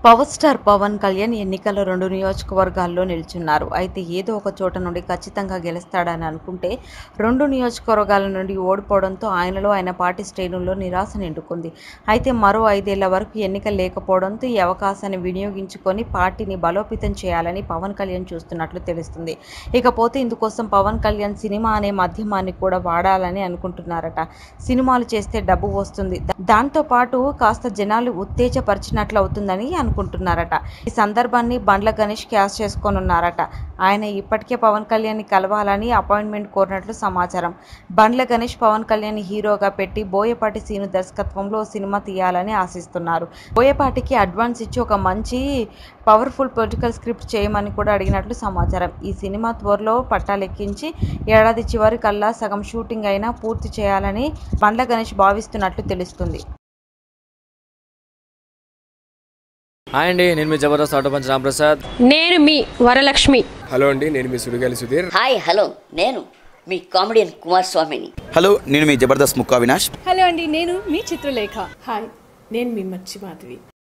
Power star Pawan Kalyan ఎన్నికల్లో 2 నియోజకవర్గాల్లో నిల్చున్నారు. అయితే ఏదో ఒక చోట నుండి ఖచ్చితంగా గెలుస్తాడని అనుకుంటే 2 నియోజకవర్గాల నుండి ఓడిపోవడంతో ఆయనలో ఆయన పార్టీ శ్రేణుల్లో నిరాశ నిండుకుంది. అయితే మరో 5 ఏళ్ల వరకు ఎన్నికలు లేకపోవడంతో ఈ అవకాశాన్ని వినియోగించుకొని పార్టీని బలోపేతం చేయాలని పవన్ కళ్యాణ్ చూస్తున్నట్లు తెలుస్తుంది. ఇకపోతే ఇందుకోసం పవన్ కళ్యాణ్ సినిమా అనే మాధ్యమాన్ని కూడా వాడాలని అనుకుంటున్నారట. సినిమాలు చేస్తే డబ్బు వస్తుంది, దాంతో పాటు కాస్త జనాలు ఉత్తేజపరిచినట్లు అవుతుందని అనుకుంటున్నారట. ఈ సందర్భాన్ని బండ్ల గణేష్ క్యాష్ చేసుకోనున్నారట. ఆయన ఇప్పటికే పవన్ కళ్యాణ్ ని కలవాలని అపాయింట్మెంట్ కోరినట్లు సమాచారం. బండ్ల గణేష్ పవన్ కళ్యాణ్ హీరోగా పెట్టి బోయపాటి సీను దర్శకత్వంలో సినిమా తీయాలని ఆశిస్తున్నారు. బోయపాటికి అడ్వాన్స్ ఇచ్చి ఒక మంచి పవర్ఫుల్ పొలిటికల్ స్క్రిప్ట్ చేయమని కూడా అడిగినట్లు సమాచారం. ఈ సినిమా త్వరలో పట్టాలెక్కించి ఏడాది చివరి కల్లా సగం షూటింగ్ అయినా పూర్తి చేయాలని బండ్ల గణేష్ భావిస్తున్నట్లు తెలుస్తుంది. హాయ్ అండి, నేను మీ జబర్దస్త్ ఆటో పంచ్ రాంప్రసాద్. నేను మీ వరలక్ష్మి. హలో అండి, నేను మీ సుడిగాలి సుధీర్. హాయ్ హలో, నేను మీ కామెడియన్ కుమార్ స్వామిని. హలో, నేను మీ జబర్దస్త్ ముక్కా వినాష్. హలో అండి, నేను మీ చిత్రలేఖ. హాయ్, నేను మీ మచ్చి మాధవి.